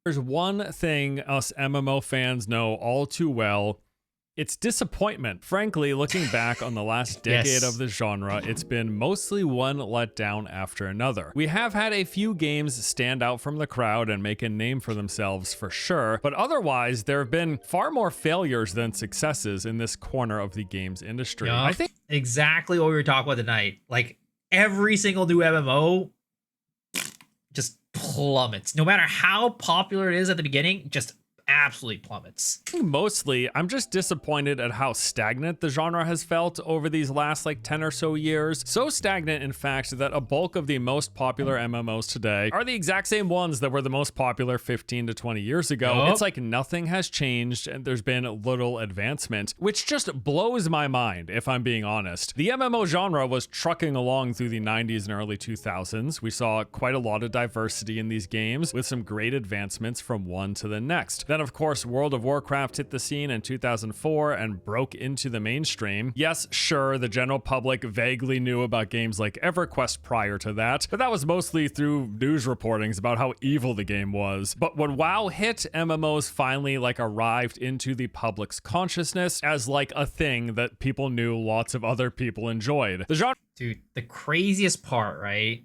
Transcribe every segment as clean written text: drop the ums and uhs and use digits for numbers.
There's one thing us MMO fans know all too well. It's disappointment. Frankly, looking back on the last decade of the genre, it's been mostly one letdown after another. We have had a few games stand out from the crowd and make a name for themselves for sure, but otherwise there have been far more failures than successes in this corner of the games industry. Yup. I think Exactly what we were talking about tonight. Like every single new MMO just plummets. No matter how popular it is at the beginning, just absolutely plummets. mostly I'm just disappointed at how stagnant the genre has felt over these last like 10 or so years. So stagnant, in fact, that a bulk of the most popular MMOs today are the exact same ones that were the most popular 15 to 20 years ago. It's like nothing has changed and there's been little advancement, which just blows my mind if I'm being honest. The MMO genre was trucking along through the 90s and early 2000s. We saw quite a lot of diversity in these games with some great advancements from one to the next. Then, of course, World of Warcraft hit the scene in 2004 and broke into the mainstream. Yes, sure, the general public vaguely knew about games like EverQuest prior to that, but that was mostly through news reportings about how evil the game was. But when WoW hit, MMOs finally arrived into the public's consciousness as a thing that people knew lots of other people enjoyed. The genre, Dude, the craziest part, right,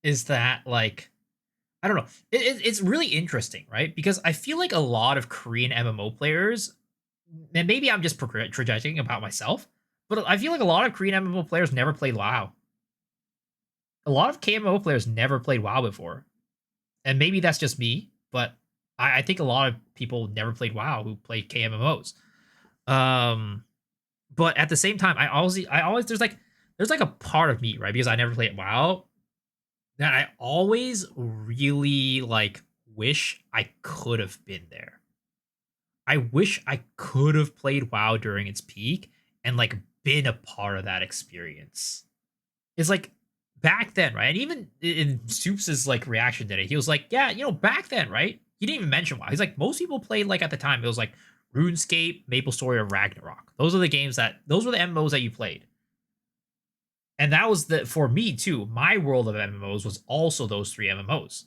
is that I don't know. It's really interesting, right? Because I feel like a lot of Korean MMO players, and maybe I'm just projecting about myself, but I feel like a lot of Korean MMO players never played WoW. A lot of KMMO players never played WoW before. And maybe that's just me, but I think a lot of people never played WoW who played KMMOs. But at the same time, I always there's a part of me, right? Because I never played WoW, that I always really wish I could have been there. I wish I could have played WoW during its peak and been a part of that experience. It's back then, right? And even in Soups's reaction today, he was like, "Yeah, back then, right?" He didn't even mention WoW. He's like, most people played at the time. It was RuneScape, MapleStory, or Ragnarok. Those were the MMOs that you played. And that was for me too. My world of MMOs was also those three MMOs.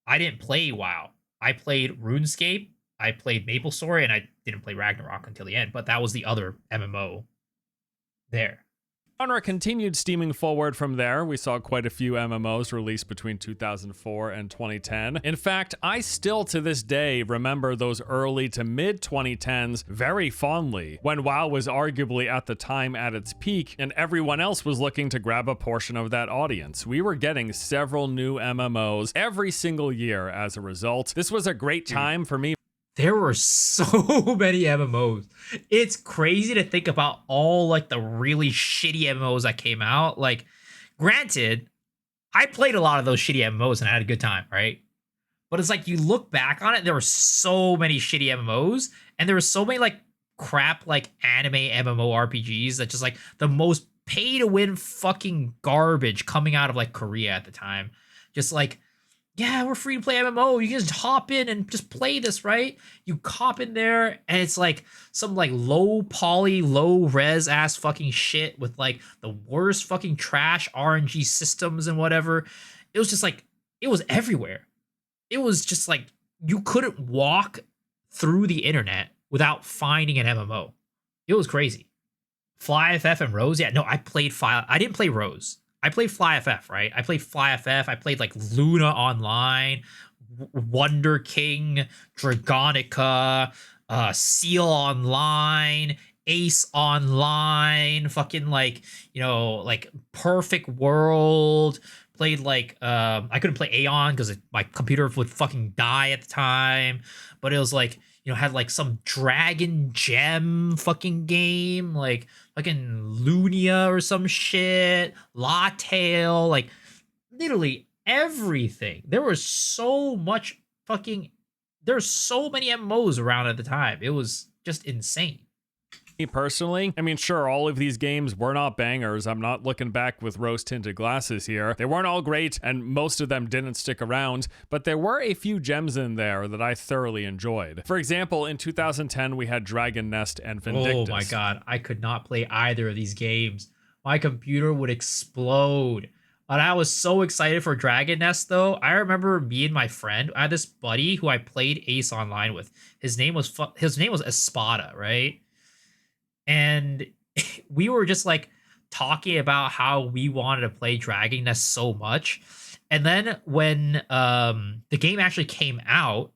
I didn't play WoW. I played RuneScape, I played MapleStory, and I didn't play Ragnarok until the end, but that was the other MMO there. genre continued steaming forward from there. We saw quite a few MMOs released between 2004 and 2010. In fact, I still to this day remember those early to mid 2010s very fondly, when WoW was arguably at the time at its peak and everyone else was looking to grab a portion of that audience. We were getting several new MMOs every single year as a result. This was a great time for me. There were so many MMOs. It's crazy to think about all the really shitty MMOs that came out. Granted, I played a lot of those shitty MMOs and I had a good time, right? But it's you look back on it, there were so many shitty MMOs, and there were so many crap anime MMORPGs that just the most pay to win fucking garbage coming out of Korea at the time. Just yeah, we're free to play MMO. You can just hop in and just play this, right? You hop in there, and it's some low poly, low res ass fucking shit with the worst fucking trash RNG systems and whatever. It was just it was everywhere. It was just you couldn't walk through the internet without finding an MMO. It was crazy. FlyFF and Rose, yeah, no, I didn't play Rose. I played FlyFF, right? I played FlyFF. I played Luna Online, Wonder King, Dragonica, Seal Online, Ace Online, fucking Perfect World. Played I couldn't play Aeon because my computer would fucking die at the time. But it was had some Dragon Gem fucking game, fucking Lunia or some shit, Latail, literally everything. There was so much there's so many MMOs around at the time. It was just insane. Me personally, I mean, sure, all of these games were not bangers. I'm not looking back with rose-tinted glasses here. They weren't all great, and most of them didn't stick around, but there were a few gems in there that I thoroughly enjoyed. For example, in 2010, we had Dragon Nest and Vindictus. Oh my god, I could not play either of these games. My computer would explode. But I was so excited for Dragon Nest though. I remember me and my friend, I had this buddy who I played Ace Online with. His name was Espada, right? And we were just like talking about how we wanted to play Dragon Nest so much. And then when the game actually came out,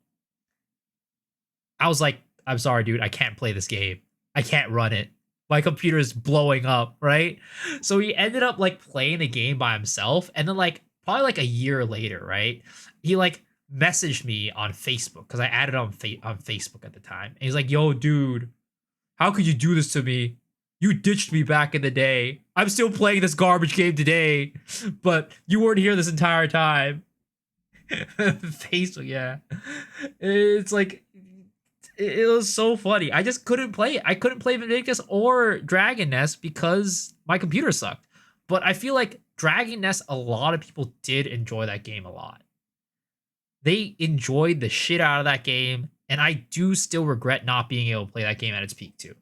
I was like, I'm sorry, dude, I can't play this game. I can't run it. My computer is blowing up, right? So he ended up like playing the game by himself. And then like probably like a year later, right? He like messaged me on Facebook because I added on Facebook at the time. And he's like, yo, dude, how could you do this to me? You ditched me back in the day. I'm still playing this garbage game today, but you weren't here this entire time. Facebook, yeah. It's like it was so funny. I just couldn't play it. I couldn't play Vindictus or Dragon Nest because my computer sucked. But I feel like Dragon Nest, a lot of people did enjoy that game a lot. They enjoyed the shit out of that game, and I do still regret not being able to play that game at its peak too.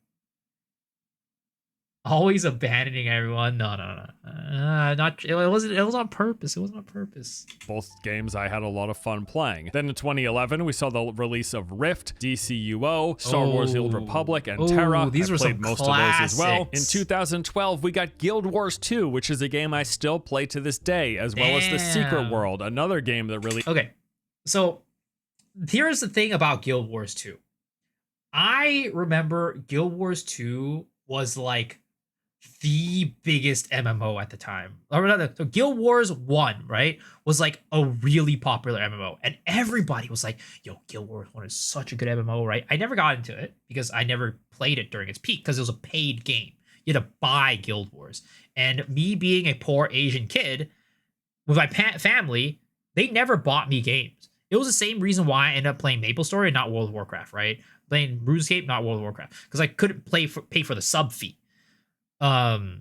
Always abandoning everyone. No, no, no. Not. It wasn't. It was on purpose. It wasn't on purpose. Both games I had a lot of fun playing. Then in 2011, we saw the release of Rift, DCUO, Star Wars: The Old Republic, and Terra. These I were played some most of those as well. classics. In 2012, we got Guild Wars 2, which is a game I still play to this day, as well as The Secret Damn. World, another game that really. Okay, so here's the thing about Guild Wars 2. I remember Guild Wars 2 was like the biggest MMO at the time. Or rather, so Guild Wars 1, right, was like a really popular MMO. And everybody was like, yo, Guild Wars 1 is such a good MMO, right? I never got into it because I never played it during its peak because it was a paid game. You had to buy Guild Wars. And me being a poor Asian kid with my family, they never bought me games. It was the same reason why I ended up playing MapleStory and not World of Warcraft, right? Playing RuneScape, not World of Warcraft, because I couldn't pay for the sub fee. And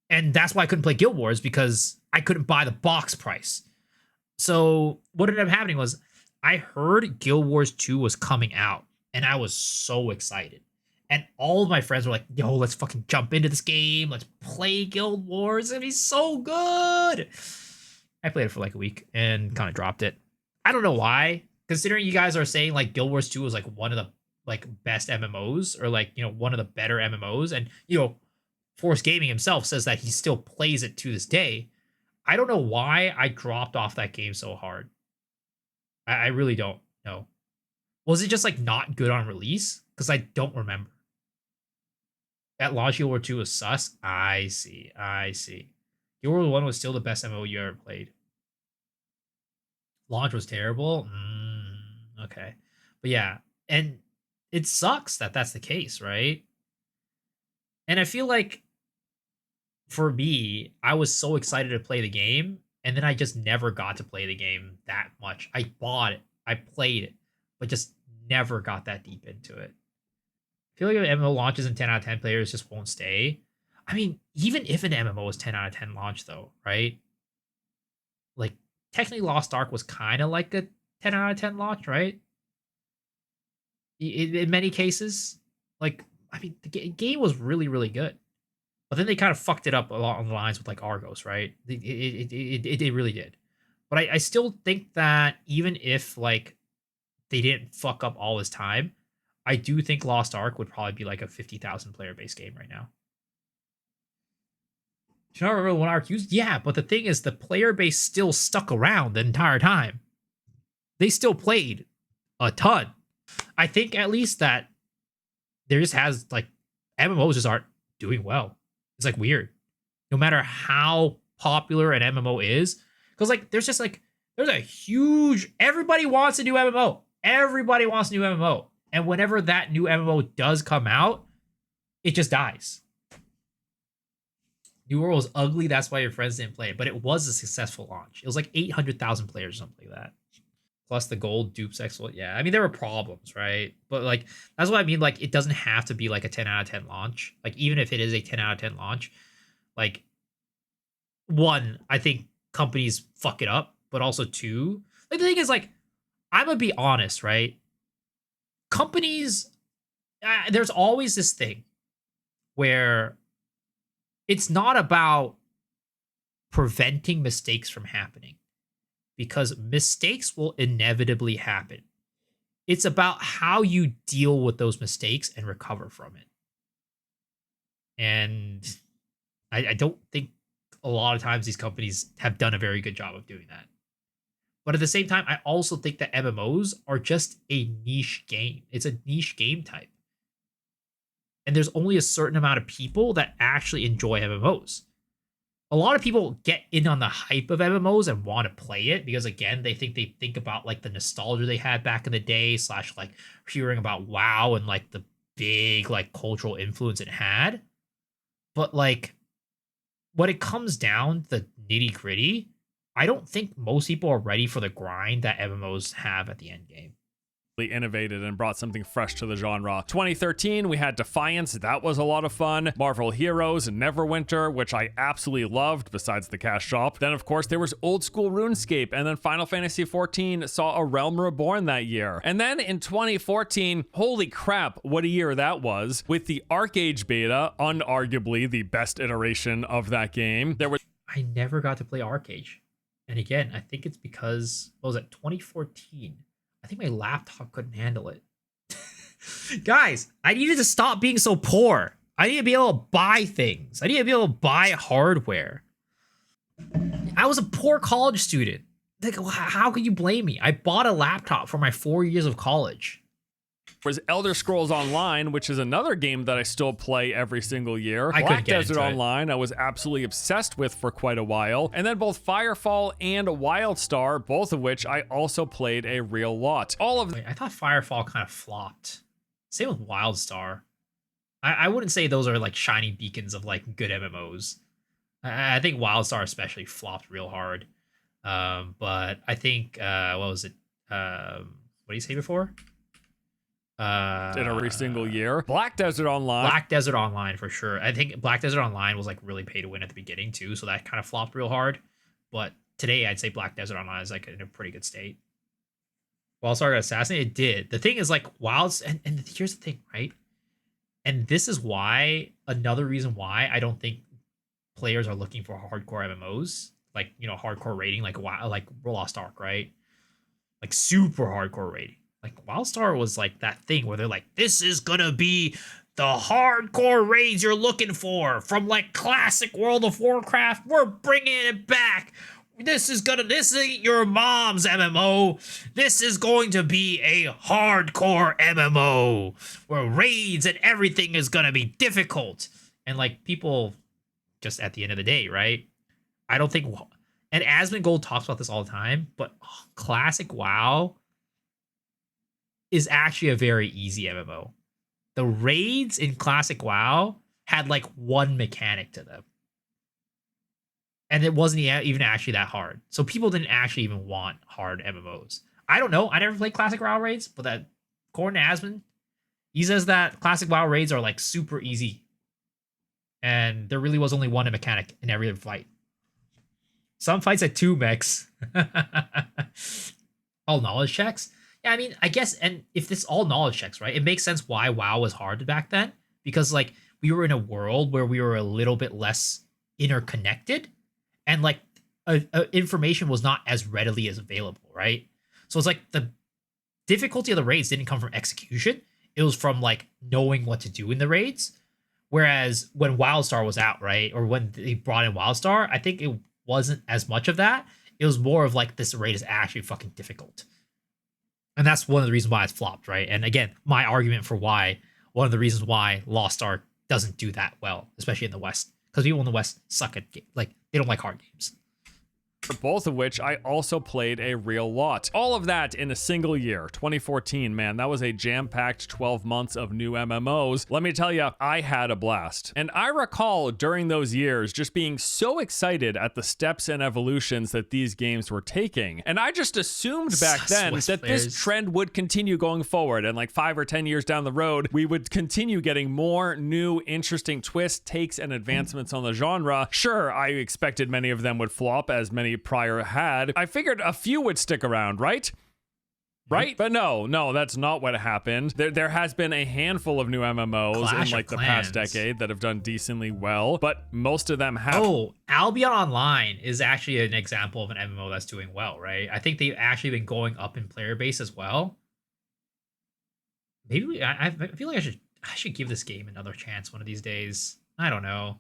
that's why I couldn't play Guild Wars, because I couldn't buy the box price. So what ended up happening was I heard Guild Wars 2 was coming out, and I was so excited. And all of my friends were like, yo, let's fucking jump into this game. Let's play Guild Wars. It's gonna be so good. I played it for like a week and kind of dropped it. I don't know why, considering you guys are saying like Guild Wars 2 was like one of the like best MMOs, or like, you know, one of the better MMOs, and you know, Force Gaming himself says that he still plays it to this day. I don't know why I dropped off that game so hard. I really don't know. Was it just like not good on release? Because I don't remember. At launch, Guild Wars 2 was sus. I see. Guild Wars 1 was still the best MMO you ever played. Launch was terrible. Okay. But yeah, and it sucks that that's the case, right? And I feel like for me, I was so excited to play the game, and then I just never got to play the game that much. I bought it, I played it, but just never got that deep into it. I feel like if MMO launches and 10 out of 10 players just won't stay. I mean, even if an MMO is 10 out of 10 launch though, right? Like, technically Lost Ark was kind of like a 10 out of 10 launch, right? In many cases. Like, I mean, the game was really, really good. But then they kind of fucked it up along the lines with like Argos, right? It really did. But I still think that even if like they didn't fuck up all this time, I do think Lost Ark would probably be like a 50,000 player base game right now. Do you not remember when Ark used? Yeah, but the thing is, the player base still stuck around the entire time. They still played a ton. I think at least that there just has like MMOs just aren't doing well. It's like weird. No matter how popular an MMO is, because like there's a huge, everybody wants a new MMO. Everybody wants a new MMO. And whenever that new MMO does come out, it just dies. New World was ugly, that's why your friends didn't play it. But it was a successful launch. It was like 800,000 players or something like that. Plus the gold dupes exploit. Yeah, I mean, there were problems, right? But like, that's what I mean. Like, it doesn't have to be like a 10 out of 10 launch. Like, even if it is a 10 out of 10 launch, like, one, I think companies fuck it up. But also two, like, the thing is, like, I'm gonna be honest, right? Companies, there's always this thing where it's not about preventing mistakes from happening, because mistakes will inevitably happen. It's about how you deal with those mistakes and recover from it. And I don't think a lot of times these companies have done a very good job of doing that. But at the same time, I also think that MMOs are just a niche game. It's a niche game type. And there's only a certain amount of people that actually enjoy MMOs. A lot of people get in on the hype of MMOs and want to play it because, again, they think about like the nostalgia they had back in the day, / like hearing about WoW and like the big like cultural influence it had. But like when it comes down to the nitty gritty, I don't think most people are ready for the grind that MMOs have at the end game. Innovated and brought something fresh to the genre. 2013, we had Defiance. That was a lot of fun. Marvel Heroes and Neverwinter, which I absolutely loved, besides the cash shop. Then, of course, there was old school RuneScape, and then Final Fantasy XIV saw A Realm Reborn that year. And then in 2014, holy crap, what a year that was, with the Archage beta, unarguably the best iteration of that game. There was I never got to play Archage. And again, I think it's because, what was it, 2014? I think my laptop couldn't handle it. Guys, I needed to stop being so poor. I need to be able to buy things. I need to be able to buy hardware. I was a poor college student. Like, how could you blame me? I bought a laptop for my 4 years of college. Was Elder Scrolls Online, which is another game that I still play every single year. I Black couldn't get Desert into it. Online, I was absolutely obsessed with for quite a while. And then both Firefall and Wildstar, both of which I also played a real lot. All of Wait, I thought Firefall kind of flopped. Same with Wildstar. I wouldn't say those are like shining beacons of like good MMOs. I think Wildstar especially flopped real hard. But I think, what was it? What did you say before? in every single year. Black Desert Online. Black Desert Online for sure. I think Black Desert Online was like really pay to win at the beginning too, so that kind of flopped real hard. But today I'd say Black Desert Online is like in a pretty good state. Wildstar got assassinated. It did. The thing is like and here's the thing, right? And this is why another reason why I don't think players are looking for hardcore MMOs, like, you know, hardcore rating, like Lost Ark, right? Like super hardcore rating. Like Wildstar was like that thing where they're like, this is gonna be the hardcore raids you're looking for from like classic World of Warcraft. We're bringing it back. This ain't your mom's MMO. This is going to be a hardcore MMO where raids and everything is gonna be difficult. And like people, just at the end of the day, right? I don't think, and Asmongold talks about this all the time, but classic WoW is actually a very easy MMO. The raids in classic WoW had like one mechanic to them. And it wasn't even actually that hard. So people didn't actually even want hard MMOs. I don't know. I never played classic WoW raids, but that according to Asmon, he says that classic WoW raids are like super easy. And there really was only one mechanic in every fight. Some fights had 2 mechs. All knowledge checks. Yeah, I mean, I guess, and if this all knowledge checks, right? It makes sense why WoW was hard back then. Because like we were in a world where we were a little bit less interconnected. And like information was not as readily as available, right? So it's like the difficulty of the raids didn't come from execution. It was from like knowing what to do in the raids. Whereas when Wildstar was out, right? Or when they brought in Wildstar, I think it wasn't as much of that. It was more of like, this raid is actually fucking difficult. And that's one of the reasons why it's flopped, right? And again, my argument for why, one of the reasons why Lost Ark doesn't do that well, especially in the West. Because people in the West suck at, like, they don't like hard games. Both of which I also played a real lot. All of that in a single year. 2014, man, that was a jam-packed 12 months of new MMOs. Let me tell you, I had a blast. And I recall during those years just being so excited at the steps and evolutions that these games were taking. And I just assumed back then that this trend would continue going forward. And like 5 or 10 years down the road, we would continue getting more new, interesting twists, takes, and advancements on the genre. Sure, I expected many of them would flop, as many prior had. I figured a few would stick around, right? Right? But no, that's not what happened. There has been a handful of new MMOs Clash in like of the past Clans. decade that have done decently well, but most of them have. Oh, Albion Online is actually an example of an MMO that's doing well, right? I think they've actually been going up in player base as well. Maybe I feel like I should give this game another chance one of these days. I don't know.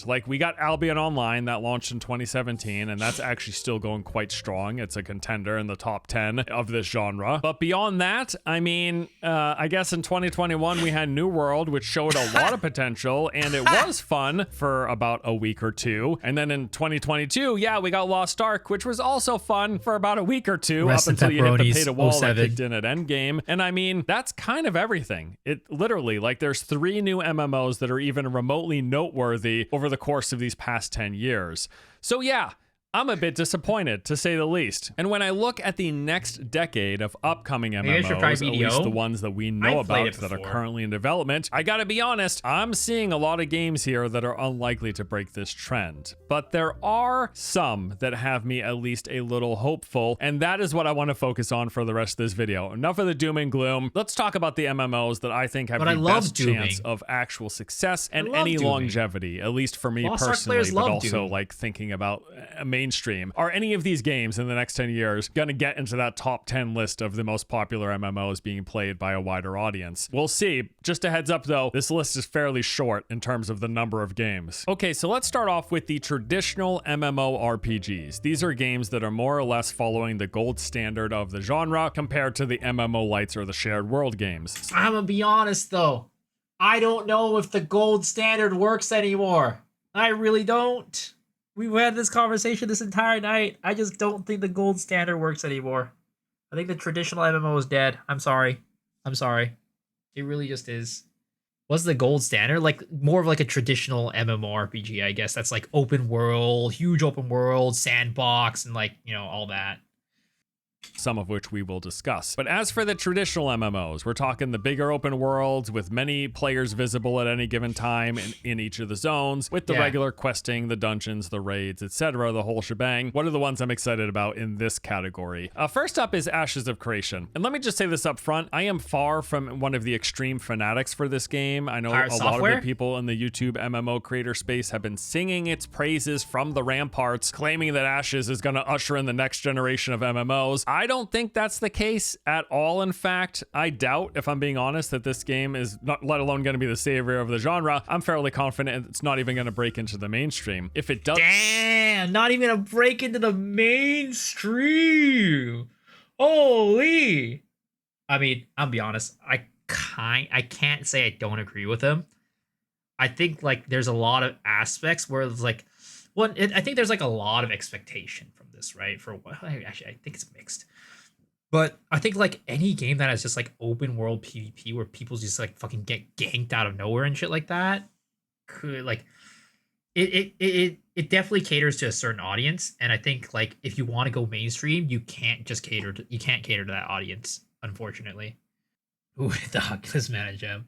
Like, we got Albion Online that launched in 2017, and that's actually still going quite strong. It's a contender in the top 10 of this genre. But beyond that, I mean, I guess in 2021 we had New World, which showed a lot of potential, and it was fun for about a week or two. And then in 2022, yeah, we got Lost Ark, which was also fun for about a week or two, Rest up until you hit the pay-to-wall that 07. kicked in at Endgame. And I mean, that's kind of everything. It literally, like, there's 3 new MMOs that are even remotely noteworthy over the course of these past 10 years. So yeah, I'm a bit disappointed, to say the least. And when I look at the next decade of upcoming MMOs, at least the ones that we know about that are currently in development, I gotta be honest, I'm seeing a lot of games here that are unlikely to break this trend. But there are some that have me at least a little hopeful, and that is what I want to focus on for the rest of this video. Enough of the doom and gloom. Let's talk about the MMOs that I think have the best chance of actual success and any longevity, at least for me personally, but also like thinking about mainstream. Are any of these games in the next 10 years gonna get into that top 10 list of the most popular MMOs being played by a wider audience? We'll see. Just a heads up though, this list is fairly short in terms of the number of games. Okay, so let's start off with the traditional MMO RPGs. These are games that are more or less following the gold standard of the genre compared to the MMO lights or the shared world games. I'm gonna be honest though, I don't know if the gold standard works anymore. I really don't. We've had this conversation this entire night. I just don't think the gold standard works anymore. I think the traditional MMO is dead. I'm sorry. It really just is. What's the gold standard? Like more of like a traditional MMORPG, I guess. That's like open world, huge open world, sandbox, and like, you know, all that. Some of which we will discuss. But as for the traditional MMOs, we're talking the bigger open worlds with many players visible at any given time in each of the zones, with the regular questing, the dungeons, the raids, etc., the whole shebang. What are the ones I'm excited about in this category? First up is Ashes of Creation. And let me just say this up front, I am far from one of the extreme fanatics for this game. I know a lot of the people in the YouTube MMO creator space have been singing its praises from the ramparts, claiming that Ashes is going to usher in the next generation of MMOs. I don't think that's the case at all. In fact, I doubt, if I'm being honest, that this game is not, let alone going to be the savior of the genre. I'm fairly confident it's not even going to break into the mainstream. If it does, damn, not even a break into the mainstream. Holy! I mean, I'll be honest. I can't say I don't agree with him. I think like there's a lot of aspects where it's like, I think there's like a lot of expectation from this, right? For what? Actually, I think it's mixed. But I think like any game that has just like open world PvP where people just like fucking get ganked out of nowhere and shit like that, could like it definitely caters to a certain audience. And I think like if you want to go mainstream, you can't cater to that audience, unfortunately. Ooh, the Oculus Manager.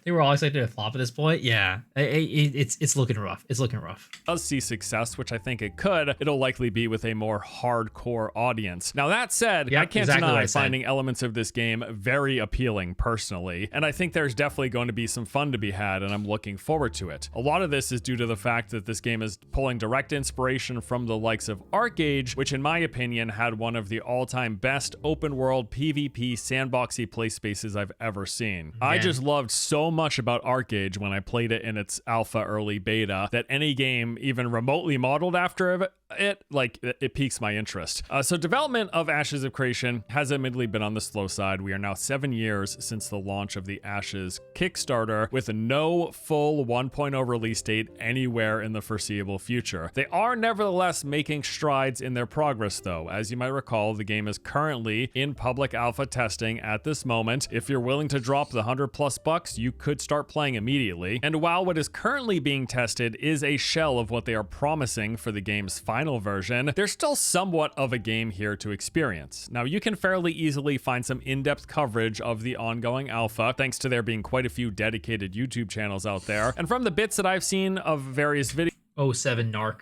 They were all excited to flop at this point. Yeah, it's looking rough. It's looking rough. Does see success, which I think it could, it'll likely be with a more hardcore audience. Now that said, I can't deny finding elements of this game very appealing personally, and I think there's definitely going to be some fun to be had, and I'm looking forward to it. A lot of this is due to the fact that this game is pulling direct inspiration from the likes of Archage, which in my opinion had one of the all-time best open world PvP sandboxy play spaces I've ever seen. Yeah. I just loved so much about Archage when I played it in its alpha early beta that any game even remotely modeled after it, like, it piques my interest. So development of Ashes of Creation has admittedly been on the slow side. We are now 7 years since the launch of the Ashes Kickstarter, with no full 1.0 release date anywhere in the foreseeable future. They are nevertheless making strides in their progress though. As you might recall, the game is currently in public alpha testing at this moment. If you're willing to drop the $100+ bucks, you could start playing immediately. And while what is currently being tested is a shell of what they are promising for the game's final version, there's still somewhat of a game here to experience. Now, you can fairly easily find some in-depth coverage of the ongoing alpha, thanks to there being quite a few dedicated YouTube channels out there. And from the bits that I've seen of various videos, 07 Narc.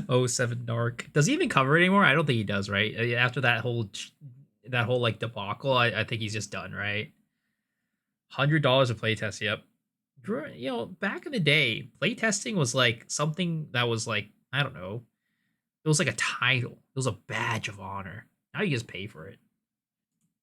Oh, 07 Dark. Does he even cover it anymore? I don't think he does, right? After that whole like debacle, I think he's just done, right? $100 a playtest, yep. You know, back in the day, playtesting was like something that was like, I don't know. It was like a title. It was a badge of honor. Now you just pay for it.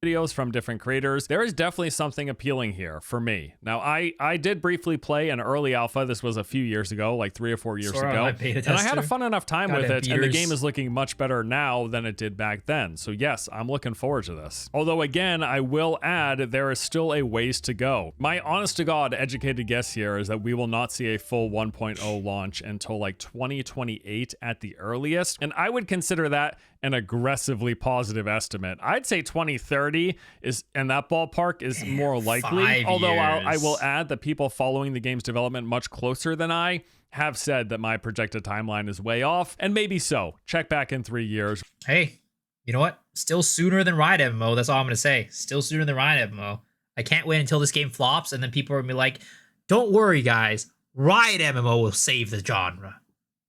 Videos from different creators. There is definitely something appealing here for me. Now, I did briefly play an early alpha. This was a few years ago, like 3 or 4 years ago. And I had a fun enough time with it, and the game is looking much better now than it did back then. So yes, I'm looking forward to this. Although again, I will add, there is still a ways to go. My honest to God educated guess here is that we will not see a full 1.0 launch until like 2028 at the earliest. And I would consider that an aggressively positive estimate. I'd say 2030 is, and that ballpark is more likely. Although I will add that people following the game's development much closer than I have said that my projected timeline is way off, and maybe so. Check back in 3 years. Hey, you know what? Still sooner than Ride MMO. That's all I'm gonna say. Still sooner than Ride MMO. I can't wait until this game flops, and then people are gonna be like, "Don't worry, guys. Ride MMO will save the genre.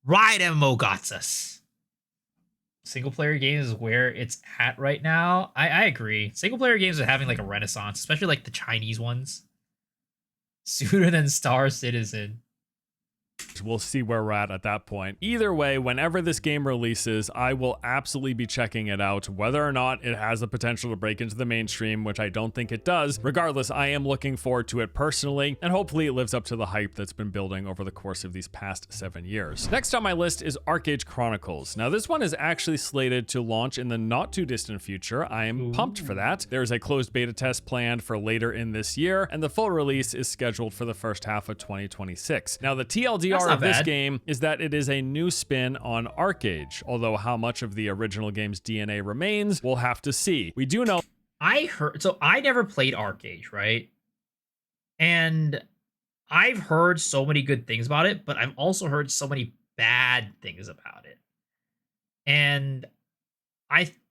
Ride MMO got us." Single player games is where it's at right now. I agree. Single player games are having like a renaissance, especially like the Chinese ones. Sooner than Star Citizen. We'll see where we're at that point. Either way, whenever this game releases, I will absolutely be checking it out, whether or not it has the potential to break into the mainstream, which I don't think it does. Regardless, I am looking forward to it personally, and hopefully it lives up to the hype that's been building over the course of these past 7 years. Next on my list is Archage Chronicles. Now, this one is actually slated to launch in the not too distant future. I am pumped for that. There's a closed beta test planned for later in this year, and the full release is scheduled for the first half of 2026. Now, the TLDR of this game is that it is a new spin on Archage, although how much of the original game's DNA remains, we'll have to see. We do know... So I never played Archage, right? And I've heard so many good things about it, but I've also heard so many bad things about it. And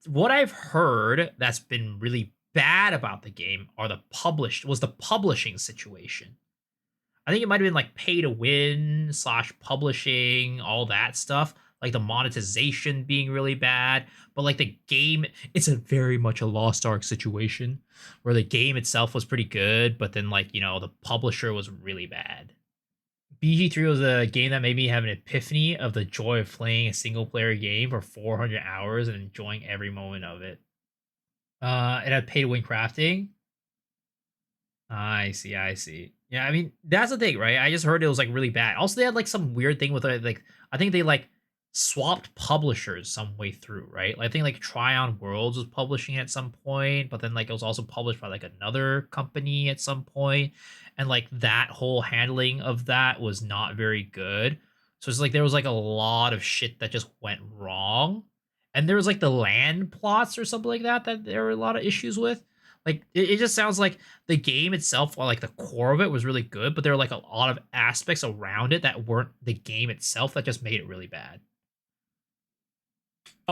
what I've heard that's been really bad about the game was the publishing situation. I think it might have been like pay to win / publishing, all that stuff. Like the monetization being really bad. But like the game, it's a very much a Lost Ark situation where the game itself was pretty good, but then like, you know, the publisher was really bad. BG3 was a game that made me have an epiphany of the joy of playing a single player game for 400 hours and enjoying every moment of it. It had pay to win crafting. I see. Yeah, I mean, that's the thing, right? I just heard it was like really bad. Also, they had like some weird thing with like, I think they like swapped publishers some way through, right? Like, I think like Tryon Worlds was publishing it at some point, but then like it was also published by like another company at some point, and like that whole handling of that was not very good. So it's like there was like a lot of shit that just went wrong, and there was like the land plots or something like that there were a lot of issues with. Like, it just sounds like the game itself, or like the core of it was really good, but there are like a lot of aspects around it that weren't the game itself that just made it really bad.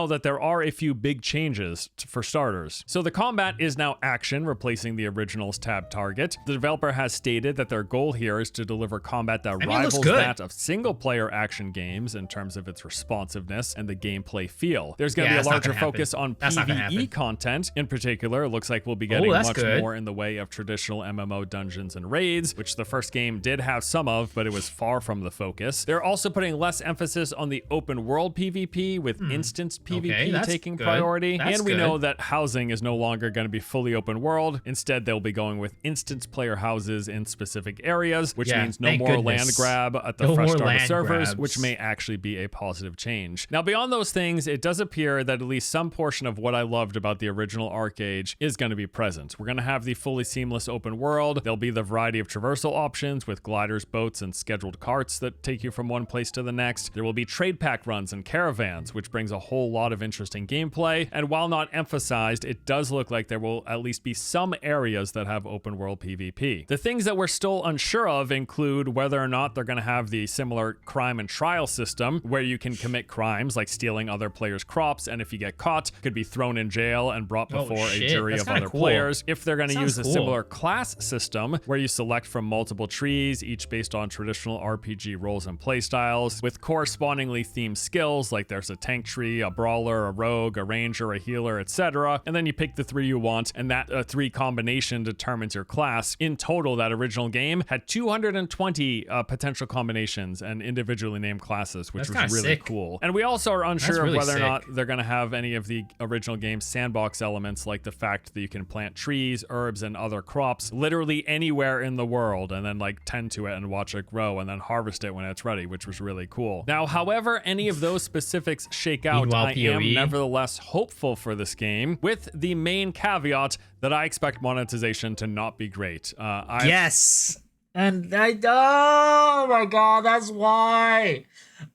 That there are a few big changes for starters. So the combat is now action, replacing the original's tab target. The developer has stated that their goal here is to deliver combat that rivals that of single-player action games in terms of its responsiveness and the gameplay feel. There's going to be a larger focus on PvE content. In particular, it looks like we'll be getting much more in the way of traditional MMO dungeons and raids, which the first game did have some of, but it was far from the focus. They're also putting less emphasis on the open world PvP with instance PvP taking priority. And we know that housing is no longer going to be fully open world. Instead, they'll be going with instance player houses in specific areas, which means no more land grab at the fresh start of servers, which may actually be a positive change. Now, beyond those things, it does appear that at least some portion of what I loved about the original Archage is going to be present. We're going to have the fully seamless open world. There'll be the variety of traversal options with gliders, boats, and scheduled carts that take you from one place to the next. There will be trade pack runs and caravans, which brings a whole lot of interesting gameplay, and while not emphasized, it does look like there will at least be some areas that have open world PvP. The things that we're still unsure of include whether or not they're going to have the similar crime and trial system where you can commit crimes like stealing other players' crops, and if you get caught, could be thrown in jail and brought before a jury of other players. If they're going to use a similar class system where you select from multiple trees, each based on traditional RPG roles and playstyles, with correspondingly themed skills like there's a tank tree, a brawler, a rogue, a ranger, a healer, etc. And then you pick the 3 you want, and that 3 combination determines your class. In total, that original game had 220 potential combinations and individually named classes, which was really sick. Cool. And we also are unsure really of whether sick. or not they're going to have any of the original game's sandbox elements, like the fact that you can plant trees, herbs, and other crops literally anywhere in the world, and then like tend to it and watch it grow and then harvest it when it's ready, which was really cool. Now, however any of those specifics shake out, I am nevertheless hopeful for this game, with the main caveat that I expect monetization to not be great. Yes. And oh my God, that's why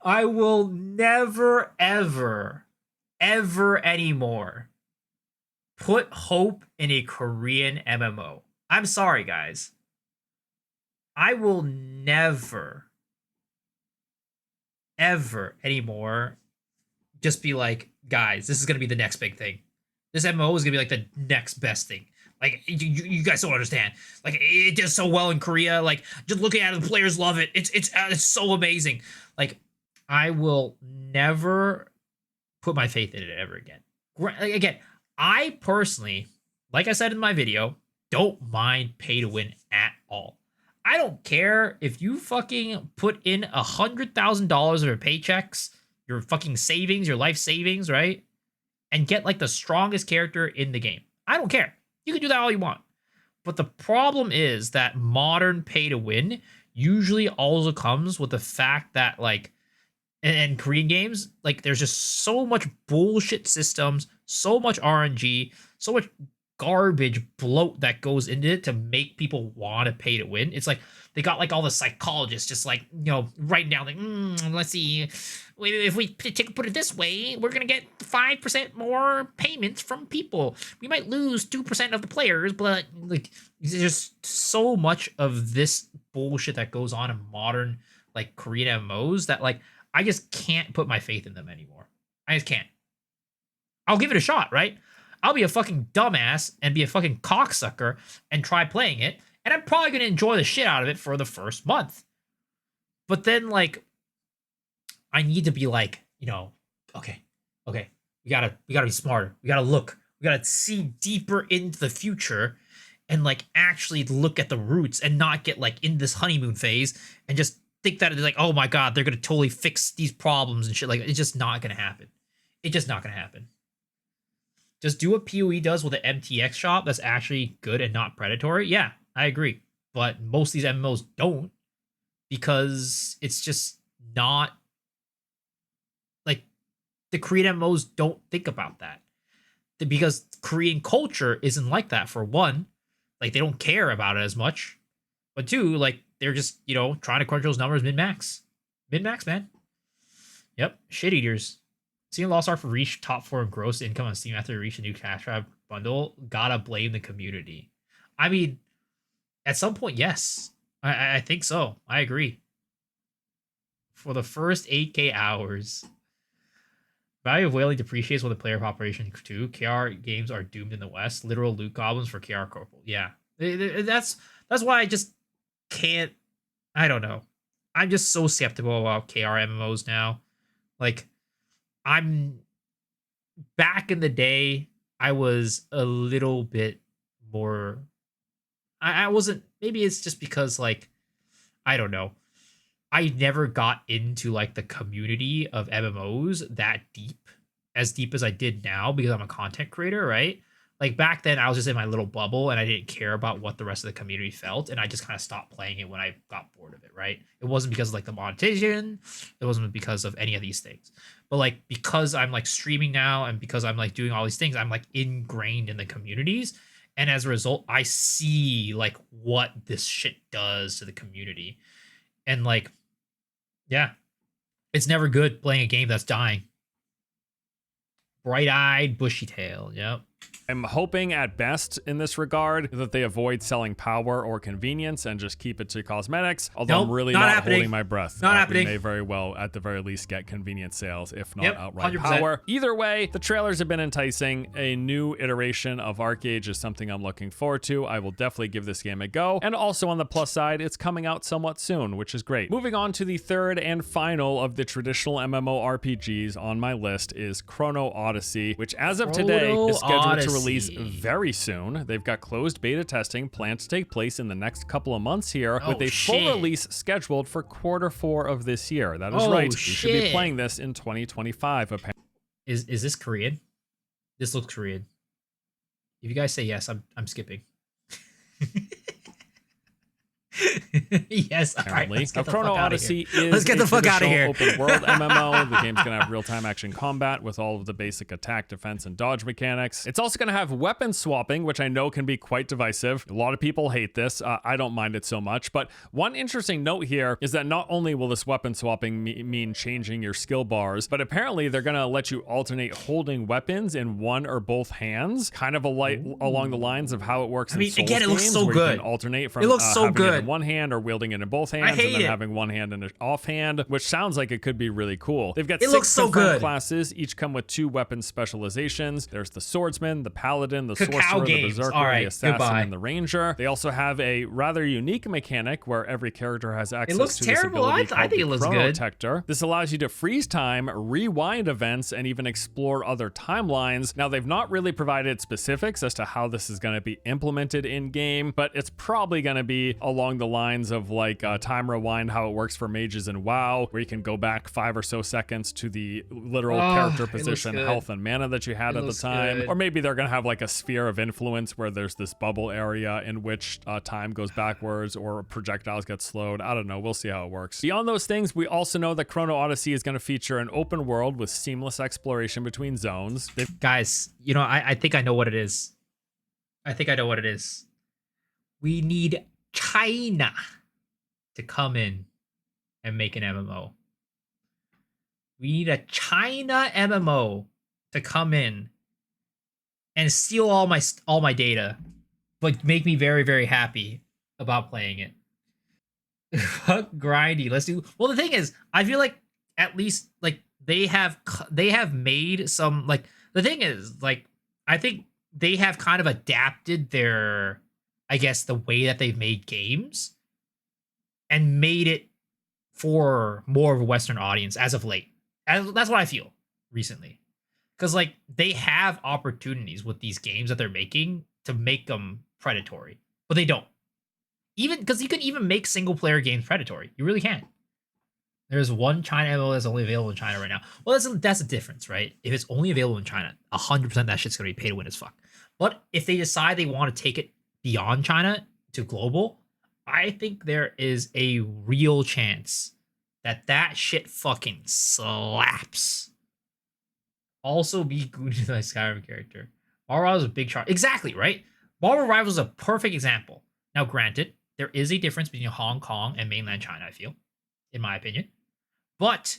I will never, ever anymore put hope in a Korean MMO. I'm sorry, guys. I will never, ever anymore just be like, guys, this is going to be the next big thing. This MMO is going to be like the next best thing. Like, you guys don't understand. Like, it does so well in Korea. Like, just looking at it, the players love it. It's so amazing. Like, I will never put my faith in it ever again. Like, again, I personally, like I said in my video, don't mind pay to win at all. I don't care if you fucking put in $100,000 of your paychecks, your fucking savings, your life savings, right? And get like the strongest character in the game. I don't care. You can do that all you want. But the problem is that modern pay to win usually also comes with the fact that, like, in Korean games, like, there's just so much bullshit systems, so much RNG, so much garbage bloat that goes into it to make people want to pay to win. It's like they got like all the psychologists just like, you know, writing down like, let's see, if we put it this way, we're gonna get 5% more payments from people. We might lose 2% of the players, but like there's just so much of this bullshit that goes on in modern like Korean MMOs that like I just can't put my faith in them anymore. I just can't. I'll give it a shot, right? I'll be a fucking dumbass and be a fucking cocksucker and try playing it, and I'm probably gonna enjoy the shit out of it for the first month. But then, like, I need to be like, you know, okay, we gotta be smarter. We gotta look. We gotta see deeper into the future, and like actually look at the roots and not get like in this honeymoon phase and just think that it's like, oh my God, they're gonna totally fix these problems and shit. Like, it's just not gonna happen. It's just not gonna happen. Just do what PoE does with an MTX shop that's actually good and not predatory. Yeah, I agree. But most of these MMOs don't, because it's just not like the Korean MMOs don't think about that. Because Korean culture isn't like that, for one. Like, they don't care about it as much. But two, like, they're just, you know, trying to crunch those numbers min-max. Min-max, man. Yep, shit eaters. Seeing Lost Ark for reach top 4 in gross income on Steam after they reach a new cash grab bundle, gotta blame the community. I mean, at some point, yes. I think so. I agree. For the first 8K hours, value of whaling depreciates with the player population too. KR games are doomed in the West. Literal loot goblins for KR Corporal. Yeah. That's why I just can't. I don't know. I'm just so skeptical about KR MMOs now. Like, I'm back in the day, I was a little bit more. I wasn't. Maybe it's just because, like, I don't know. I never got into like the community of MMOs that deep, as deep as I did now, because I'm a content creator, right? Like, back then, I was just in my little bubble and I didn't care about what the rest of the community felt, and I just kind of stopped playing it when I got bored of it, right? It wasn't because of like the monetization, it wasn't because of any of these things. But like, because I'm like streaming now and because I'm like doing all these things, I'm like ingrained in the communities. And as a result, I see like what this shit does to the community. And like, yeah, it's never good playing a game that's dying. Bright-eyed, bushy-tailed. Yep. I'm hoping at best in this regard that they avoid selling power or convenience and just keep it to cosmetics. Although Nope, I'm really not not happening. holding my breath. Not happening. We may very well, at the very least, get convenience sales, if not Yep, outright 100%. power. Either way, the trailers have been enticing. A new iteration of Archage is something I'm looking forward to. I will definitely give this game a go. And also on the plus side, it's coming out somewhat soon, which is great. Moving on to the third and final of the traditional MMORPGs on my list is Chrono Odyssey, which as of today is scheduled to release very soon. They've got closed beta testing planned to take place in the next couple of months here, with a full release scheduled for quarter 4 of this year. That is right. We should be playing this in 2025. Apparently. Is this Korean? This looks Korean. If you guys say yes, I'm skipping. Yes, apparently. Right, now, Chrono Odyssey is let's get the fuck out of here. Open world MMO. The game's gonna have real-time action combat with all of the basic attack, defense, and dodge mechanics. It's also gonna have weapon swapping, which I know can be quite divisive. A lot of people hate this. I don't mind it so much. But one interesting note here is that not only will this weapon swapping mean changing your skill bars, but apparently they're gonna let you alternate holding weapons in one or both hands, kind of along the lines of how it works. I mean, in again, it looks games, so where good. You can alternate from it looks so having good. it in one hand or wielding it in both hands, and then having one hand in an offhand, which sounds like it could be really cool. They've got 6 confirmed classes, each come with 2 weapon specializations. There's the swordsman, the paladin, the sorcerer, the berserker, the assassin, and the ranger. They also have a rather unique mechanic where every character has access to this ability I think it looks good. Chrono. This allows you to freeze time, rewind events, and even explore other timelines. Now, they've not really provided specifics as to how this is going to be implemented in game, but it's probably going to be along the lines of like time rewind, how it works for mages in WoW, where you can go back 5 or so seconds to the literal character position, health, and mana that you had at the time. Or maybe they're going to have like a sphere of influence where there's this bubble area in which time goes backwards or projectiles get slowed. I don't know. We'll see how it works. Beyond those things, we also know that Chrono Odyssey is going to feature an open world with seamless exploration between zones. Guys, you know, I think I know what it is. I think I know what it is. We need China to come in and make an MMO. We need a China MMO to come in and steal all my data, but make me very, very happy about playing it. Fuck grindy. Let's do. Well, the thing is, I feel like at least like they have made some like. The thing is, like, I think they have kind of adapted their, I guess, the way that they've made games and made it for more of a Western audience as of late. That's what I feel recently. Because, like, they have opportunities with these games that they're making to make them predatory, but they don't. Even because you can even make single-player games predatory. You really can. There's one China MMO that's only available in China right now. Well, that's the difference, right? If it's only available in China, 100% that shit's going to be pay to win as fuck. But if they decide they want to take it beyond China to global, I think there is a real chance that shit fucking slaps. Also be good to my Skyrim character. Marvel Rivals is a big chart. Exactly, right? Marvel Rivals is a perfect example. Now, granted, there is a difference between Hong Kong and mainland China, I feel, in my opinion. But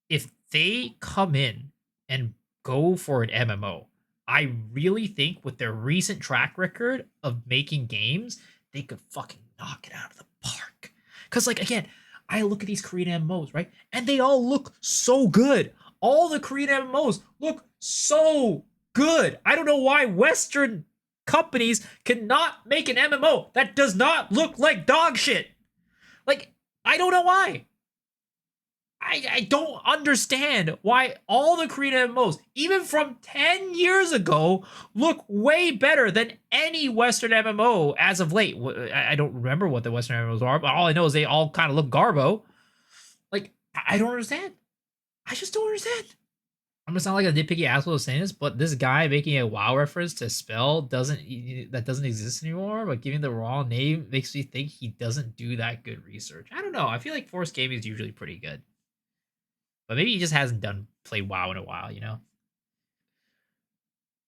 if they come in and go for an MMO, I really think with their recent track record of making games, they could fucking knock it out of the park. Because, like, again, I look at these Korean MMOs, right? And they all look so good. All the Korean MMOs look so good. I don't know why Western companies cannot make an MMO that does not look like dog shit. Like, I don't know why. I don't understand why all the Korean MMOs, even from 10 years ago, look way better than any Western MMO as of late. I don't remember what the Western MMOs are, but all I know is they all kind of look garbo. Like, I don't understand. I just don't understand. I'm gonna sound like a nitpicky asshole saying this, but this guy making a WoW reference to spell that doesn't exist anymore, but giving the wrong name makes me think he doesn't do that good research. I don't know. I feel like Force Gaming is usually pretty good. But maybe he just hasn't played WoW in a while, you know?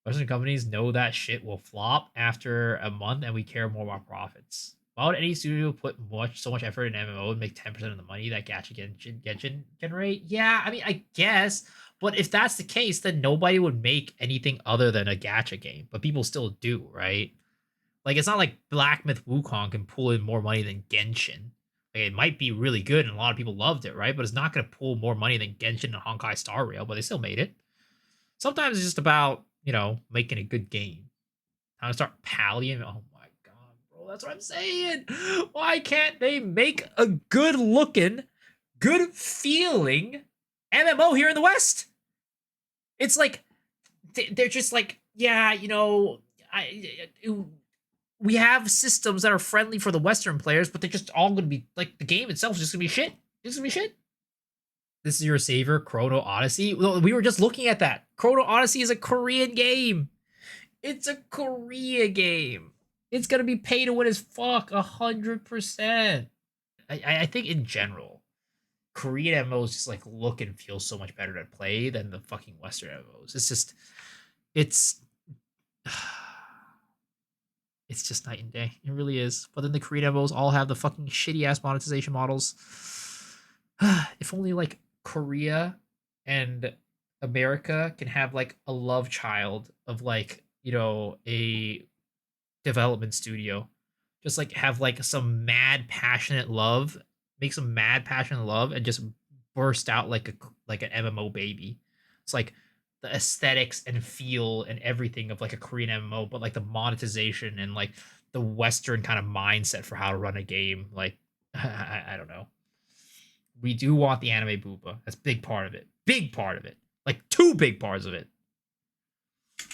Western companies know that shit will flop after a month and we care more about profits. Why would any studio put so much effort in MMO and make 10% of the money that Gacha Genshin generate? Yeah, I mean, I guess. But if that's the case, then nobody would make anything other than a gacha game. But people still do, right? Like, it's not like Black Myth Wukong can pull in more money than Genshin. Like, it might be really good and a lot of people loved it, right? But it's not going to pull more money than Genshin and Honkai Star Rail, but they still made it. Sometimes it's just about, making a good game. How to start pallying. Oh my god, bro. That's what I'm saying. Why can't they make a good looking, good feeling MMO here in the West? It's like, they're just like, yeah, we have systems that are friendly for the Western players, but they're just all going to be, like, the game itself is just going to be shit. It's going to be shit. This is your savior, Chrono Odyssey. Well, we were just looking at that. Chrono Odyssey is a Korean game. It's a Korea game. It's going to be pay to win as fuck, 100%. I think in general, Korean MMOs just, like, look and feel so much better to play than the fucking Western MMOs. It's just night and day. It really is. But then the Korean MMOs all have the fucking shitty ass monetization models. If only, like, Korea and America can have, like, a love child of, like, a development studio. Just, like, have, like, some mad passionate love. Make some mad passionate love and just burst out like an MMO baby. It's like the aesthetics and feel and everything of, like, a Korean MMO, but, like, the monetization and, like, the Western kind of mindset for how to run a game. Like, I don't know. We do want the anime booba. That's a big part of it. Big part of it. Like, 2 big parts of it.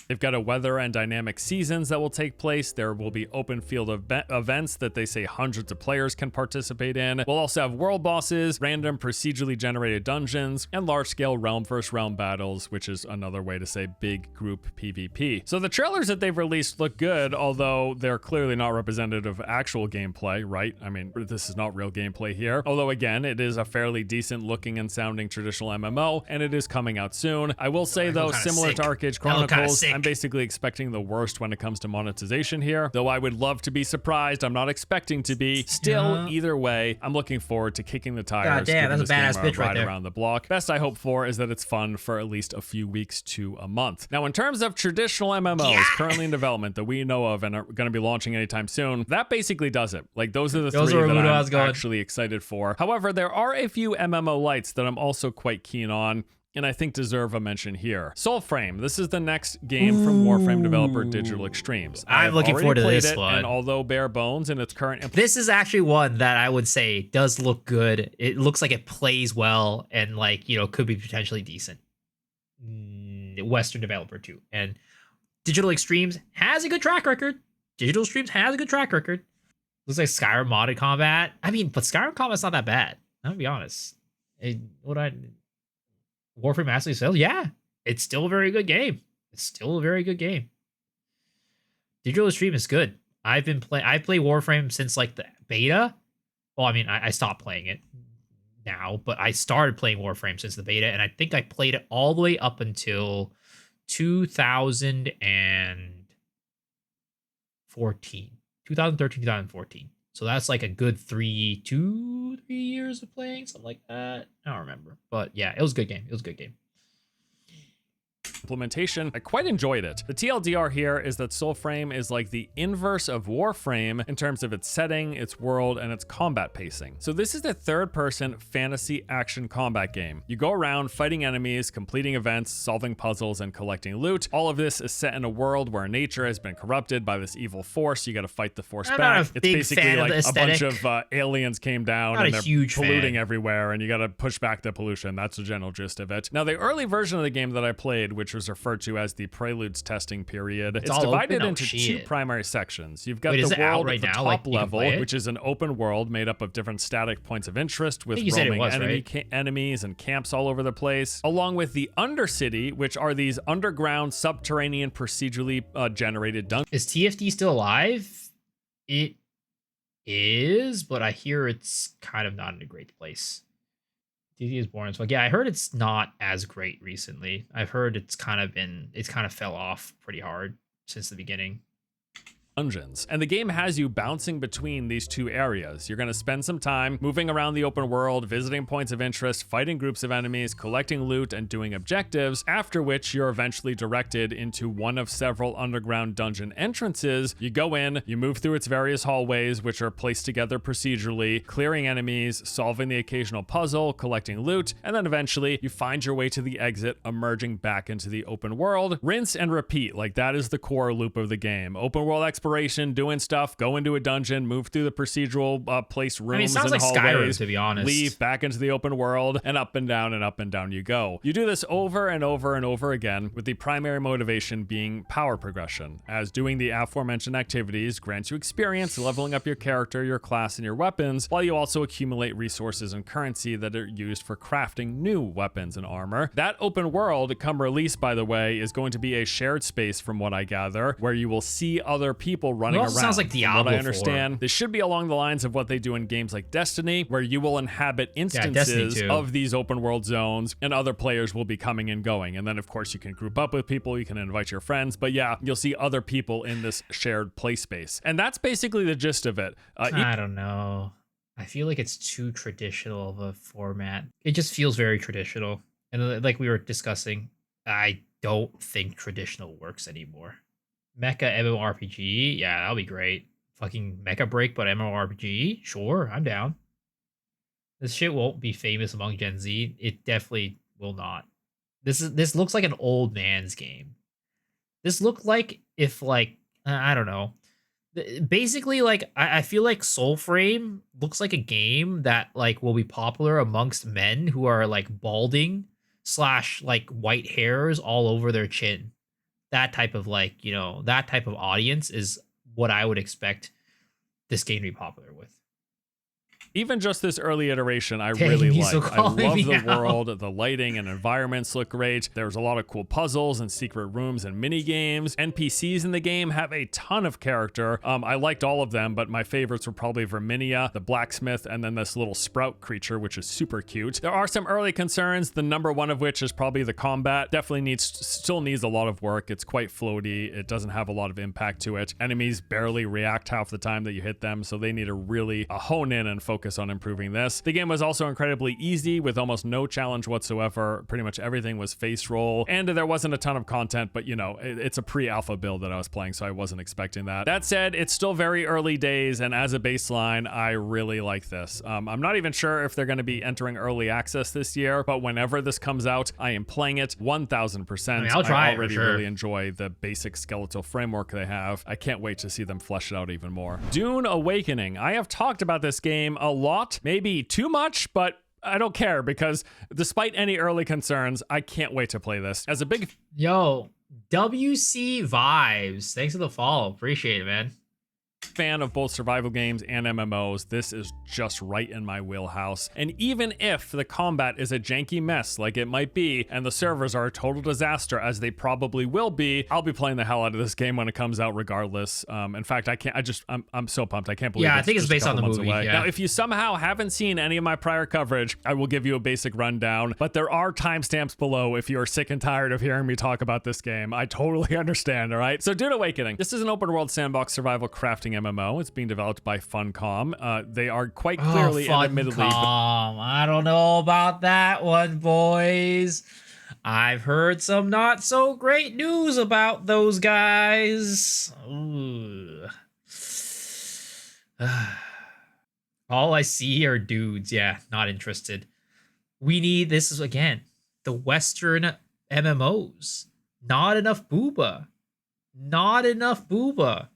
They've got a weather and dynamic seasons that will take place. There will be open field events that they say hundreds of players can participate in. We'll also have world bosses, random procedurally generated dungeons, and large-scale realm versus realm battles, which is another way to say big group PvP. So the trailers that they've released look good, although they're clearly not representative of actual gameplay, right? I mean, this is not real gameplay here. Although, again, it is a fairly decent looking and sounding traditional MMO, and it is coming out soon. I will say, though, similar to Archage Chronicles, I'm basically expecting the worst when it comes to monetization here, though I would love to be surprised. I'm not expecting to be. Still, either way, I'm looking forward to kicking the tires. God damn, that's a badass pitch right there. Around the block. Best I hope for is that it's fun for at least a few weeks to a month. Now, in terms of traditional MMOs currently in development that we know of and are going to be launching anytime soon, that basically does it. Like, those are the three that I'm actually excited for. However, there are a few MMO lights that I'm also quite keen on, and I think deserve a mention here. Soulframe. This is the next game from Warframe developer Digital Extremes. I'm looking forward to this one. And although bare bones in its current... This is actually one that I would say does look good. It looks like it plays well and, like, could be potentially decent. Western developer too. And Digital Extremes has a good track record. Looks like Skyrim modded combat. I mean, but Skyrim combat's not that bad. I'm gonna be honest. Warframe Mastery Sales, yeah, it's still a very good game. Digital Extreme is good. I play Warframe since, like, the beta. Well, I mean, I stopped playing it now, but I started playing Warframe since the beta, and I think I played it all the way up until 2013, 2014. So that's like a good 3 years of playing, something like that. I don't remember. But yeah, it was a good game. Implementation, I quite enjoyed it. The TLDR here is that Soulframe is like the inverse of Warframe in terms of its setting, its world, and its combat pacing. So this is a third-person fantasy action combat game. You go around fighting enemies, completing events, solving puzzles, and collecting loot. All of this is set in a world where nature has been corrupted by this evil force. You got to fight the force back. It's basically like a bunch of aliens came down and they're polluting everywhere, and you got to push back the pollution. That's the general gist of it. Now, the early version of the game that I played, which was referred to as the Preludes testing period. It's divided into 2 primary sections. You've got the world at the top level, which is an open world made up of different static points of interest with roaming enemies and camps all over the place, along with the Undercity, which are these underground, subterranean, procedurally generated dungeons. Is TFD still alive? It is, but I hear it's kind of not in a great place. DD is born as well. Yeah, I heard it's not as great recently. I've heard it's kind of fell off pretty hard since the beginning. dungeons. And the game has you bouncing between these two areas. You're going to spend some time moving around the open world, visiting points of interest, fighting groups of enemies, collecting loot, and doing objectives, after which you're eventually directed into one of several underground dungeon entrances. You go in, you move through its various hallways, which are placed together procedurally, clearing enemies, solving the occasional puzzle, collecting loot, and then eventually you find your way to the exit, emerging back into the open world. Rinse and repeat, like that is the core loop of the game. Open world exploration, doing stuff, go into a dungeon, move through the procedural place rooms, I mean, it sounds and like hallways, Skyrim, to be honest. leave back into the open world, and up and down you go. You do this over and over and over again, with the primary motivation being power progression, as doing the aforementioned activities grants you experience, leveling up your character, your class, and your weapons, while you also accumulate resources and currency that are used for crafting new weapons and armor. That open world, come release, by the way, is going to be a shared space, from what I gather, where you will see other people running around. Sounds like Diablo. From what I understand, this should be along the lines of what they do in games like Destiny, where you will inhabit instances of these open world zones, and other players will be coming and going. And then, of course, you can group up with people, you can invite your friends, but yeah, you'll see other people in this shared play space. And that's basically the gist of it. I don't know. I feel like it's too traditional of a format. It just feels very traditional. And like we were discussing, I don't think traditional works anymore. Mecha MMORPG, yeah, that'll be great. Fucking Mecha Break, but MMORPG, sure, I'm down. This shit won't be famous among Gen Z. It definitely will not. This looks like an old man's game. This looked like if, like, I don't know. Basically, like, I feel like Soulframe looks like a game that, like, will be popular amongst men who are, like, balding / like white hairs all over their chin. That type of, like, you know, that type of audience is what I would expect this game to be popular with. Even just this early iteration, I really like. I love the out. world, the lighting and environments look great. There's a lot of cool puzzles and secret rooms and mini games. NPCs in the game have a ton of character. I liked all of them, but my favorites were probably Verminia, the blacksmith, and then this little sprout creature, which is super cute. There are some early concerns, the number one of which is probably the combat. Definitely still needs a lot of work. It's quite floaty. It doesn't have a lot of impact to it. Enemies barely react half the time that you hit them, so they need to really hone in and focus on improving this. The game was also incredibly easy with almost no challenge whatsoever. Pretty much everything was face roll, and there wasn't a ton of content, but you know, it's a pre-alpha build that I was playing, so I wasn't expecting that. That said, it's still very early days, and as a baseline, I really like this. I'm not even sure if they're going to be entering early access this year, but whenever this comes out, I am playing it 1000%. I mean, I'll try I already it for sure. really enjoy the basic skeletal framework they have. I can't wait to see them flesh it out even more. Dune Awakening. I have talked about this game a lot, maybe too much, but I don't care because despite any early concerns, I can't wait to play this. As a big WC Vibes, thanks for the follow. Appreciate it, man. fan of both survival games and MMOs, this is just right in my wheelhouse. And even if the combat is a janky mess like it might be, and the servers are a total disaster as they probably will be, I'll be playing the hell out of this game when it comes out regardless. In fact, I'm so pumped. I can't believe I think it's based on the movie. Yeah. Now, if you somehow haven't seen any of my prior coverage, I will give you a basic rundown, but there are timestamps below if you are sick and tired of hearing me talk about this game. I totally understand, all right? So Dune Awakening. This is an open world sandbox survival crafting MMO. It's being developed by Funcom. They are quite clearly and admittedly... I don't know about that one, boys. I've heard some not so great news about those guys. All I see are dudes. Yeah, not interested. We need, this is again, the Western MMOs. Not enough booba. Not enough booba.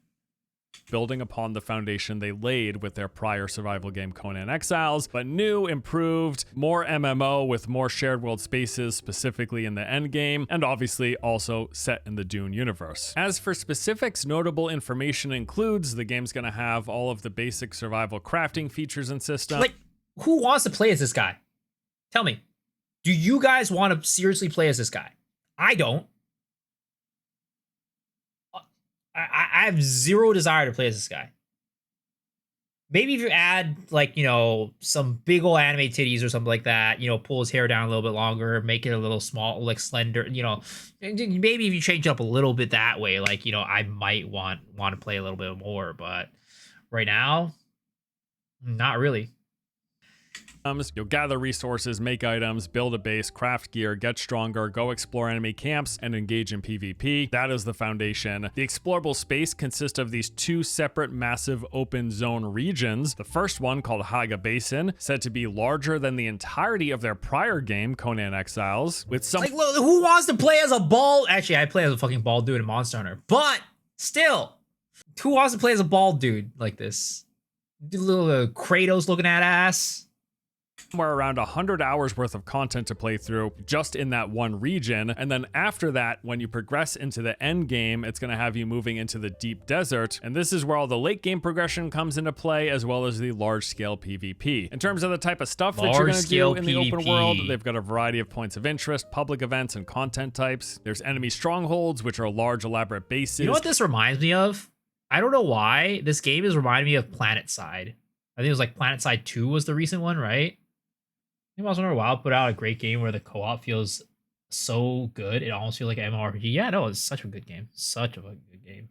Building upon the foundation they laid with their prior survival game Conan Exiles, but new, improved, more MMO with more shared world spaces, specifically in the endgame, and obviously also set in the Dune universe. As for specifics, notable information includes the game's gonna have all of the basic survival crafting features and systems. Like, who wants to play as this guy? Tell me. Do you guys want to seriously play as this guy? I don't. I have zero desire to play as this guy. maybe if you add like, you know, some big old anime titties or something like that, you know, pull his hair down a little bit longer, make it a little small, like slender, you know, maybe if you change it up a little bit that way, like, you know, I might want to play a little bit more, but right now, not really. You'll gather resources, make items, build a base, craft gear, get stronger, go explore enemy camps, and engage in PvP. That is the foundation. The explorable space consists of these two separate massive open zone regions. The first one, called Haga Basin, said to be larger than the entirety of their prior game, Conan Exiles, with some— Like, who wants to play as a bald? Actually, I play as a fucking bald dude in Monster Hunter, but still, who wants to play as a bald dude like this? Little Kratos looking at ass. somewhere around 100 hours worth of content to play through just in that one region. And then after that, when you progress into the end game, it's going to have you moving into the deep desert. And this is where all the late game progression comes into play, as well as the large scale PvP. In terms of the type of stuff that you're going to do in the open world, they've got a variety of points of interest, public events, and content types. There's enemy strongholds, which are large, elaborate bases. You know what this reminds me of? I don't know why. This game is reminding me of PlanetSide. I think it was like PlanetSide 2 was the recent one, right? I think Monster Hunter Wild put out a great game where the co-op feels so good. It almost feels like an MMORPG. Yeah, no, it's such a good game. Such a good game.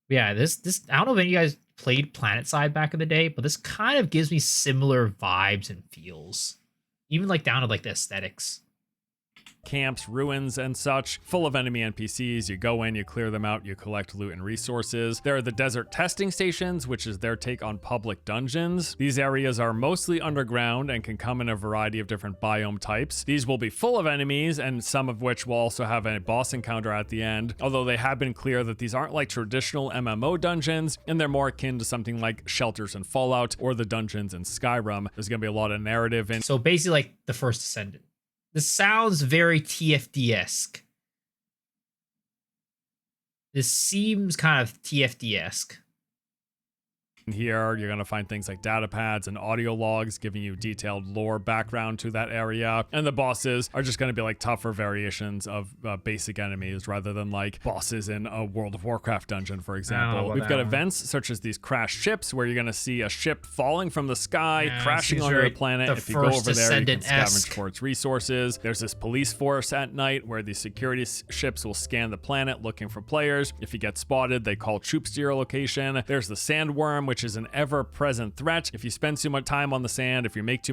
Yeah, this I don't know if any of you guys played PlanetSide back in the day, but this kind of gives me similar vibes and feels. Even like down to like the aesthetics. Camps, ruins, and such, full of enemy NPCs. You go in, you clear them out, you collect loot and resources. There are the desert testing stations, which is their take on public dungeons. These areas are mostly underground and can come in a variety of different biome types. These will be full of enemies, and some of which will also have a boss encounter at the end, although they have been clear that these aren't like traditional MMO dungeons, and they're more akin to something like shelters in Fallout or the dungeons in Skyrim. There's going to be a lot of narrative in. So basically like the First Descendant. This sounds very TFD-esque. This seems kind of TFD-esque. Here, you're going to find things like data pads and audio logs giving you detailed lore background to that area. And the bosses are just going to be like tougher variations of basic enemies rather than like bosses in a World of Warcraft dungeon, for example. We've got events such as these crashed ships where you're going to see a ship falling from the sky, crashing onto the planet. If you go over there, you can scavenge for its resources. There's this police force at night where the security ships will scan the planet looking for players. If you get spotted, they call troops to your location. There's the sandworm, which is an ever-present threat. If you spend too much time on the sand, if you make too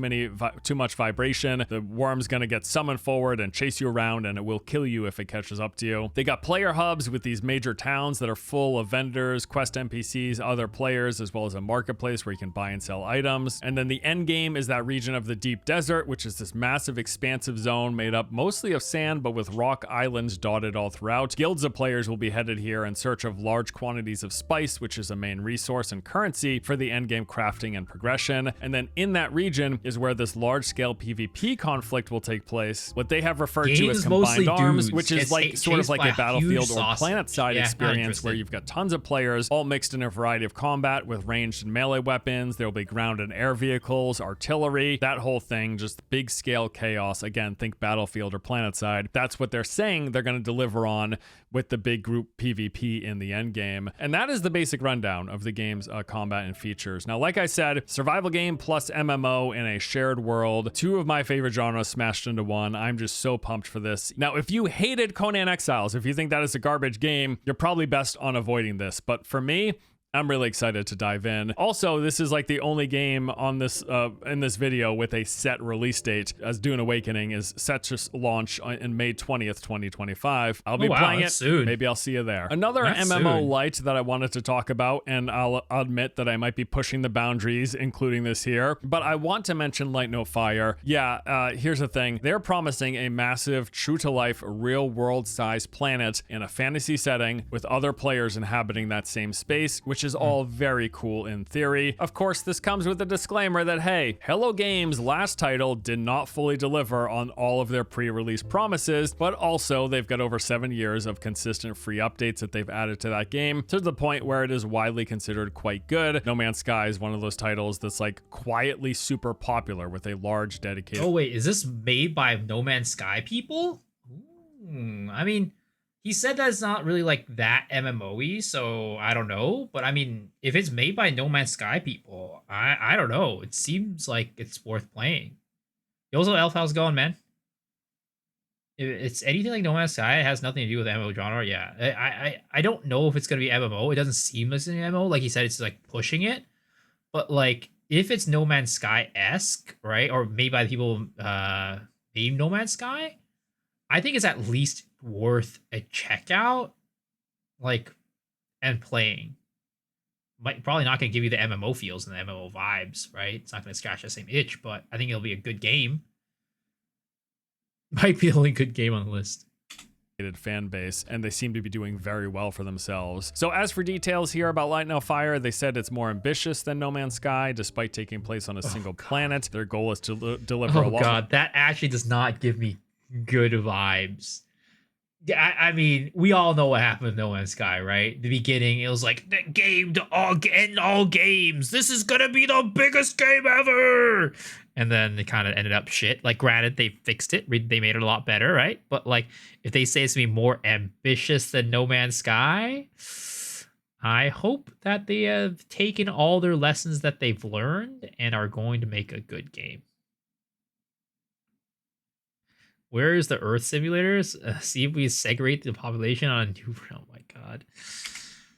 much vibration, the worm's gonna get summoned forward and chase you around, and it will kill you if it catches up to you. They got player hubs with these major towns that are full of vendors, quest NPCs, other players, as well as a marketplace where you can buy and sell items. And then the end game is that region of the deep desert, which is this massive expansive zone made up mostly of sand, but with rock islands dotted all throughout. Guilds of players will be headed here in search of large quantities of spice, which is a main resource and currency for the endgame crafting and progression. And then in that region is where this large-scale PvP conflict will take place. What they have referred to as combined arms, which is like sort of like a battlefield or planet-side experience where you've got tons of players all mixed in a variety of combat with ranged and melee weapons. There will be ground and air vehicles, artillery, that whole thing, just big-scale chaos. Again, think battlefield or planet-side. That's what they're saying they're going to deliver on with the big group PvP in the end game. And that is the basic rundown of the game's combat and features. Now, like I said, survival game plus MMO in a shared world, two of my favorite genres smashed into one. I'm just so pumped for this. Now, if you hated Conan Exiles, if you think that is a garbage game, you're probably best on avoiding this. But for me, I'm really excited to dive in. Also, this is like the only game on this in this video with a set release date, as Dune Awakening is set to launch in May 20th, 2025. I'll be playing it soon. Maybe I'll see you there. Another MMO light that I wanted to talk about, and I'll admit that I might be pushing the boundaries, including this here, but I want to mention Light No Fire. Yeah, here's the thing. They're promising a massive, true-to-life, real-world size planet in a fantasy setting with other players inhabiting that same space, which is all very cool in theory. Of course, this comes with a disclaimer that, hey, Hello Games' last title did not fully deliver on all of their pre-release promises, but also they've got over 7 years of consistent free updates that they've added to that game to the point where it is widely considered quite good. No Man's Sky is one of those titles that's like quietly super popular with a large dedicated— Oh wait, is this made by No Man's Sky people? I mean, He said that it's not really like that MMO-y, so I don't know. But I mean, if it's made by No Man's Sky people, I don't know. It seems like it's worth playing. Yozo Elf, how's it going, man? If it's anything like No Man's Sky, it has nothing to do with MMO genre. Yeah, I don't know if it's gonna be MMO. It doesn't seem like it's an MMO. Like he said, it's like pushing it. But like, if it's No Man's Sky esque, right, or made by the people named No Man's Sky, I think it's at least worth a checkout, like, and playing. Might probably not gonna give you the MMO feels and the MMO vibes, right? It's not gonna scratch the same itch, but I think it'll be a good game. Might be the only good game on the list. Fan base, and they seem to be doing very well for themselves. So as for details here about Light No Fire, they said it's more ambitious than No Man's Sky, despite taking place on a single planet. Their goal is to deliver a lot. Oh god, that actually does not give me good vibes. I mean, we all know what happened with No Man's Sky, right? The beginning, it was like, the game to end all games. This is gonna be the biggest game ever. And then it kind of ended up shit. Like, granted, they fixed it. They made it a lot better, right? But, like, if they say it's gonna be more ambitious than No Man's Sky, I hope that they have taken all their lessons that they've learned and are going to make a good game. Where is the Earth simulators? See if we segregate the population on a new... Oh my god.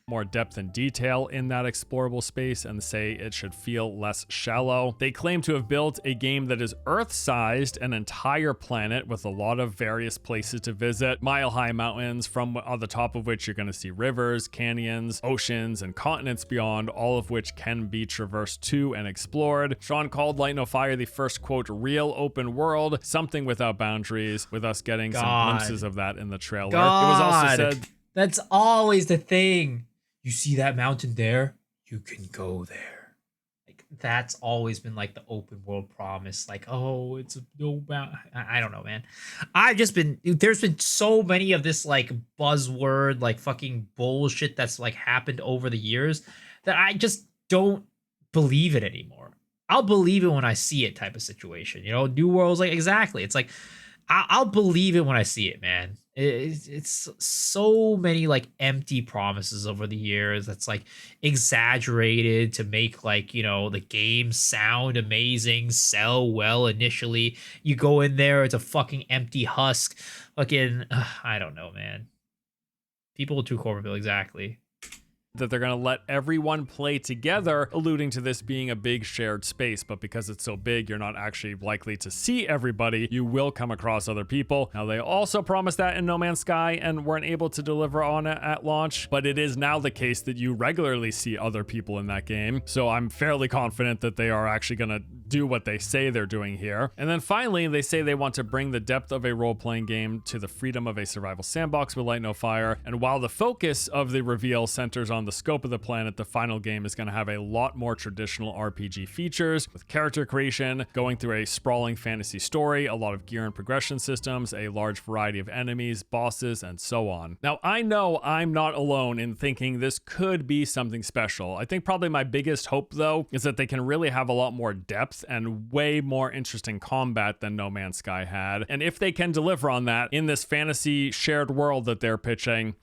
More depth and detail in that explorable space and say it should feel less shallow. They claim to have built a game that is Earth-sized, an entire planet with a lot of various places to visit, mile-high mountains from on the top of which you're going to see rivers, canyons, oceans, and continents beyond, all of which can be traversed to and explored. Sean called Light No Fire the first, quote, real open world, something without boundaries, with us getting some glimpses of that in the trailer. It was also said... That's always the thing. You see that mountain there? You can go there. Like, that's always been like the open world promise. Like, oh, it's no bound. I don't know, man. There's been so many of this like buzzword, like fucking bullshit that's like happened over the years that I just don't believe it anymore. I'll believe it when I see it type of situation. You know, New World's like, exactly. It's like, I'll believe it when I see it, man. It's so many like empty promises over the years that's like exaggerated to make like, you know, the game sound amazing, sell well initially. You go in there, it's a fucking empty husk. Fucking, I don't know, man. People too corporate, exactly. That they're going to let everyone play together, alluding to this being a big shared space. But because it's so big, you're not actually likely to see everybody. You will come across other people. Now, they also promised that in No Man's Sky and weren't able to deliver on it at launch. But it is now the case that you regularly see other people in that game. So I'm fairly confident that they are actually going to do what they say they're doing here. And then finally, they say they want to bring the depth of a role-playing game to the freedom of a survival sandbox with Light No Fire. And while the focus of the reveal centers on the scope of the planet, the final game is going to have a lot more traditional RPG features with character creation, going through a sprawling fantasy story, a lot of gear and progression systems, a large variety of enemies, bosses, and so on. Now, I know I'm not alone in thinking this could be something special. I think probably my biggest hope, though, is that they can really have a lot more depth and way more interesting combat than No Man's Sky had. And if they can deliver on that in this fantasy shared world that they're pitching,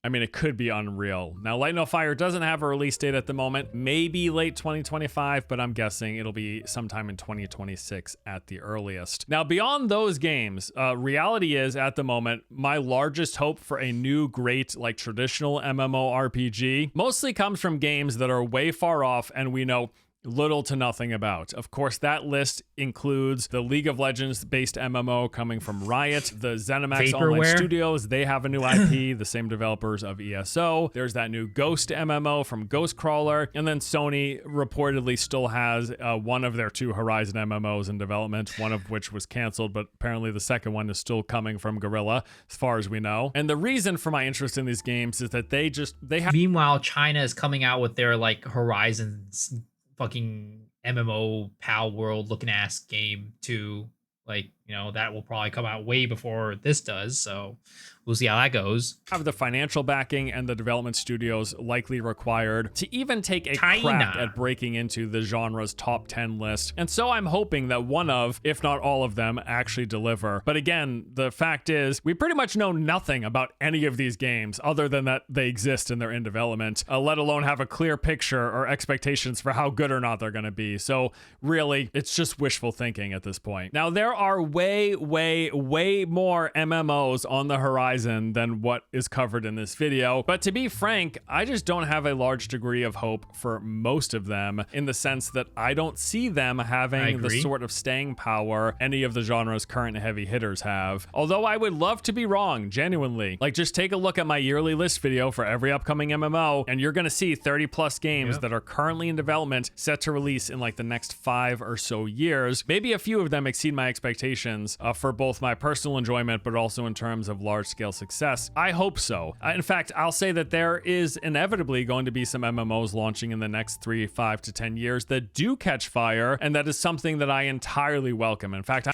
I mean, it could be unreal. Now, Light No Fire doesn't have a release date at the moment, maybe late 2025, but I'm guessing it'll be sometime in 2026 at the earliest. Now, beyond those games, reality is at the moment, my largest hope for a new great, like traditional MMORPG mostly comes from games that are way far off and we know little to nothing about. Of course, that list includes the League of Legends based MMO coming from Riot, the ZeniMax Online Studios, they have a new IP, the same developers of ESO. There's that new Ghost MMO from Ghostcrawler, and then Sony reportedly still has one of their two Horizon MMOs in development, one of which was canceled, but apparently the second one is still coming from Guerrilla, as far as we know. And the reason for my interest in these games is that they have... Meanwhile, China is coming out with their like Horizons fucking MMO Pal World looking ass game too. Like, You know, that will probably come out way before this does. So we'll see how that goes. Have the financial backing and the development studios likely required to even take a China. crack at breaking into the genre's top 10 list. And so I'm hoping that one of, if not all of them, actually deliver. But again, the fact is, we pretty much know nothing about any of these games other than that they exist and they're in development, let alone have a clear picture or expectations for how good or not they're going to be. So really, it's just wishful thinking at this point. Now, there are way more MMOs on the horizon than what is covered in this video. But to be frank, I just don't have a large degree of hope for most of them, in the sense that I don't see them having the sort of staying power any of the genre's current heavy hitters have. Although I would love to be wrong, genuinely. Like, just take a look at my yearly list video for every upcoming MMO, and you're gonna see 30 plus games that are currently in development set to release in like the next 5 or so years. Maybe a few of them exceed my expectations for both my personal enjoyment, but also in terms of large-scale success. I hope so. In fact, I'll say that there is inevitably going to be some MMOs launching in the next 3, 5 to 10 years that do catch fire, and that is something that I entirely welcome. In fact,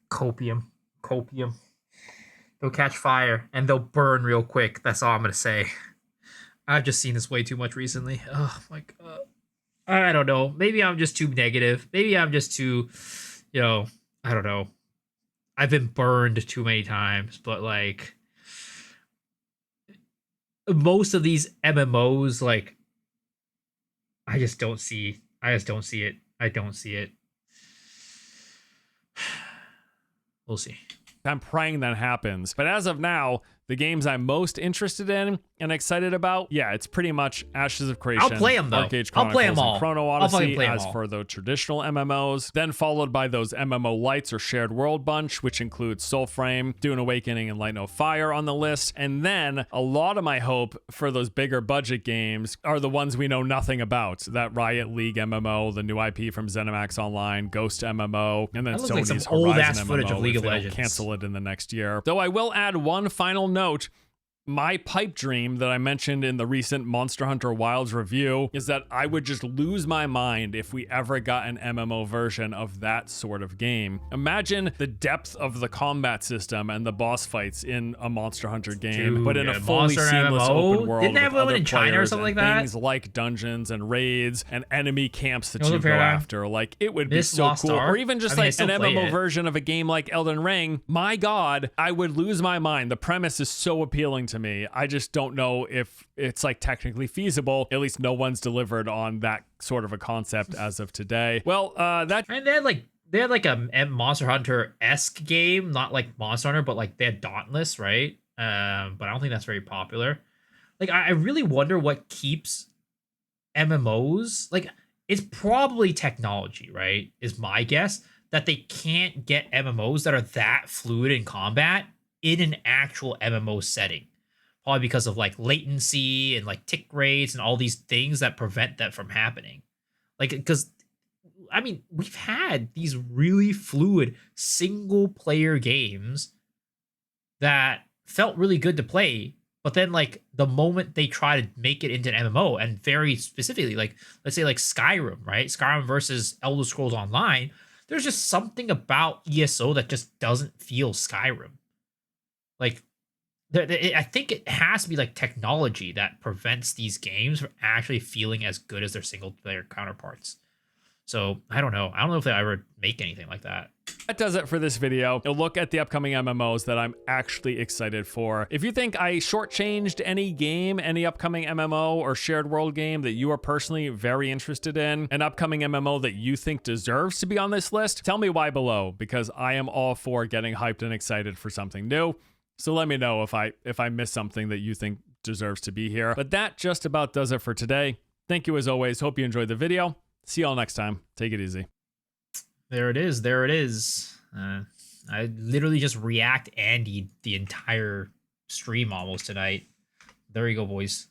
Copium. They'll catch fire and they'll burn real quick. That's all I'm gonna say. I've just seen this way too much recently. Oh my god. I don't know. Maybe I'm just too negative. Maybe I'm just too, I don't know. I've been burned too many times, but like most of these MMOs, like I just don't see it. I don't see it. We'll see. I'm praying that happens. But as of now, the games I'm most interested in and excited about, yeah, it's pretty much Ashes of Creation, I'll play them though. Archage, I'll play them Chronicles, all. and Chrono I'll Odyssey play 'em as all. for the traditional MMOs, then followed by those MMO lights or shared world bunch, which includes Soulframe, Dune Awakening, and Light No Fire on the list. And then a lot of my hope for those bigger budget games are the ones we know nothing about. That Riot League MMO, the new IP from ZeniMax Online, Ghost MMO, and then That looks like Sony's some old-ass Horizon footage MMO of League if of they don't Legends. cancel it in the next year. Though I will add one final note. My pipe dream that I mentioned in the recent Monster Hunter Wilds review is that I would just lose my mind if we ever got an MMO version of that sort of game. Imagine the depth of the combat system and the boss fights in a Monster Hunter game, Dude, but in a yeah, fully Monster seamless MMO? open world Didn't they have with one other in China or players something and like that? things like dungeons and raids and enemy camps that You know you the go paradigm? after. Like, it would be Miss so Lost cool. Ark? Or even just I mean, I like an still play MMO it. version of a game like Elden Ring. My God, I would lose my mind. The premise is so appealing to me. I just don't know if it's like technically feasible. At least no one's delivered on that sort of a concept as of today. Well, that And they had like a Monster Hunter-esque game, not like Monster Hunter, but like they had Dauntless, right? But I don't think that's very popular. Like I really wonder what keeps MMOs. Like it's probably technology, right? Is my guess that they can't get MMOs that are that fluid in combat in an actual MMO setting. Probably because of like latency and like tick rates and all these things that prevent that from happening. Like, because I mean, we've had these really fluid single player games that felt really good to play, but then like the moment they try to make it into an MMO, and very specifically, like let's say like Skyrim, right? Skyrim versus Elder Scrolls Online, there's just something about ESO that just doesn't feel Skyrim. Like I think it has to be like technology that prevents these games from actually feeling as good as their single player counterparts. So I don't know. I don't know if they ever make anything like that. That does it for this video. A look at the upcoming MMOs that I'm actually excited for. If you think I shortchanged any game, any upcoming MMO or shared world game that you are personally very interested in, an upcoming MMO that you think deserves to be on this list, tell me why below, because I am all for getting hyped and excited for something new. So let me know if I miss something that you think deserves to be here. But that just about does it for today. Thank you as always. Hope you enjoyed the video. See y'all next time. Take it easy. There it is. There it is. I literally just react Andy the entire stream almost tonight. There you go, boys.